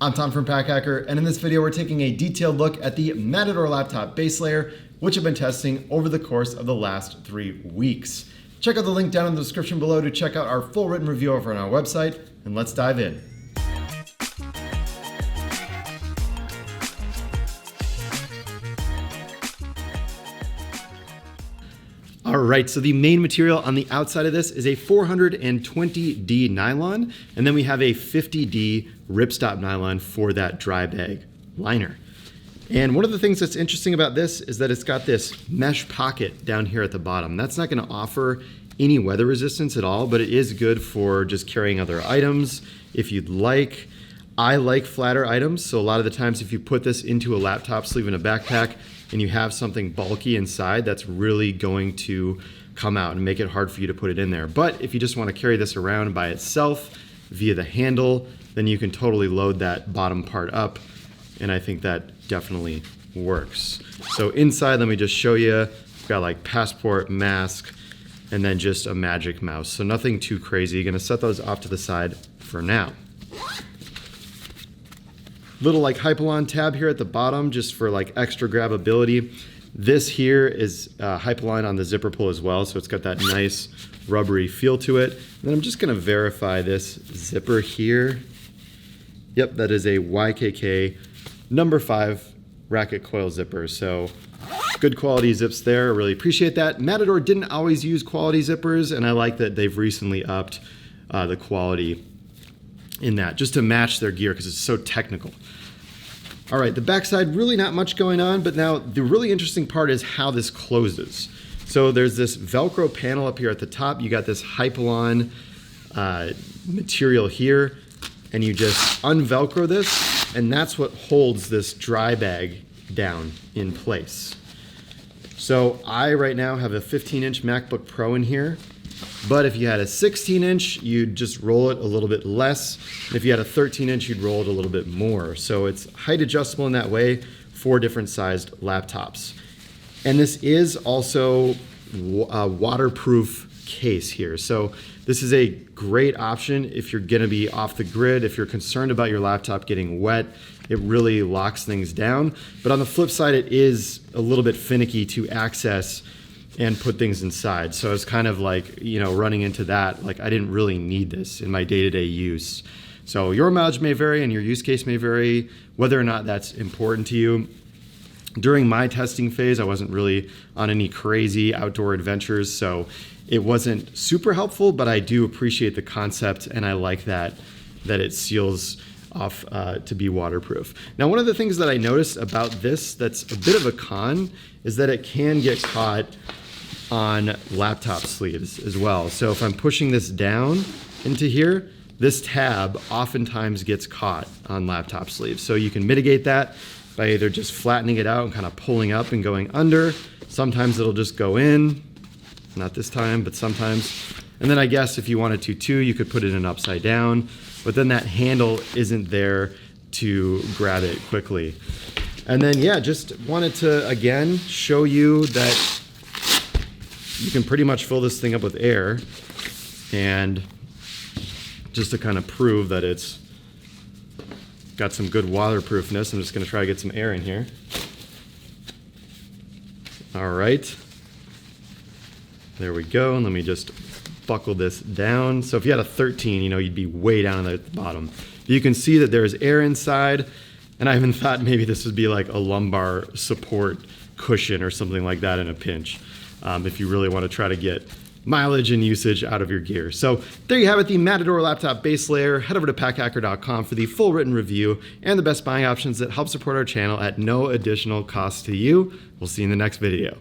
I'm Tom from Pack Hacker, and in this video we're taking a detailed look at the Matador laptop base layer, which I've been testing over the course of the last 3 weeks. Check out the link down in the description below to check out our full written review over on our website, and let's dive in. All right, so the main material on the outside of this is a 420D nylon, and then we have a 50D ripstop nylon for that dry bag liner. And one of the things that's interesting about this is that it's got this mesh pocket down here at the bottom. That's not gonna offer any weather resistance at all, but it is good for just carrying other items if you'd like. I like flatter items, so a lot of the times if you put this into a laptop sleeve in a backpack, and you have something bulky inside, that's really going to come out and make it hard for you to put it in there. But if you just want to carry this around by itself via the handle, then you can totally load that bottom part up, and I think that definitely works. So inside, let me just show you, we've got like passport, mask, and then just a magic mouse. So nothing too crazy. You're gonna set those off to the side for now. Little like Hypalon tab here at the bottom just for like extra grabability. This here is Hypalon on the zipper pull as well, so it's got that nice rubbery feel to it. And then I'm just gonna verify this zipper here. Yep, that is a YKK number 5 racket coil zipper. So good quality zips there, I really appreciate that. Matador didn't always use quality zippers, and I like that they've recently upped the quality in that, just to match their gear because it's so technical. All right, the backside, really not much going on, but now the really interesting part is how this closes. So there's this Velcro panel up here at the top. You got this Hypalon material here, and you just unvelcro this, and that's what holds this dry bag down in place. So I right now have a 15-inch MacBook Pro in here. But if you had a 16-inch, you'd just roll it a little bit less. And if you had a 13-inch, you'd roll it a little bit more. So it's height adjustable in that way for different sized laptops. And this is also a waterproof case here. So this is a great option if you're gonna be off the grid, if you're concerned about your laptop getting wet. It really locks things down. But on the flip side, it is a little bit finicky to access and put things inside. So it's kind of like, you know, running into that, like I didn't really need this in my day-to-day use. So your mileage may vary and your use case may vary, whether or not that's important to you. During my testing phase, I wasn't really on any crazy outdoor adventures, so it wasn't super helpful, but I do appreciate the concept, and I like that it seals off to be waterproof. Now, one of the things that I noticed about this that's a bit of a con is that it can get caught on laptop sleeves as well. So if I'm pushing this down into here, this tab oftentimes gets caught on laptop sleeves. So you can mitigate that by either just flattening it out and kind of pulling up and going under. Sometimes it'll just go in, not this time, but sometimes. And then I guess if you wanted to too, you could put it in upside down, but then that handle isn't there to grab it quickly. And then yeah, just wanted to again show you that you can pretty much fill this thing up with air, and just to kind of prove that it's got some good waterproofness, I'm just gonna try to get some air in here. All right, there we go, and let me just buckle this down. So if you had a 13, you know, you'd be way down at the bottom. But you can see that there's air inside, and I even thought maybe this would be like a lumbar support cushion or something like that in a pinch. If you really want to try to get mileage and usage out of your gear. So there you have it, the Matador laptop base layer. Head over to packhacker.com for the full written review and the best buying options that help support our channel at no additional cost to you. We'll see you in the next video.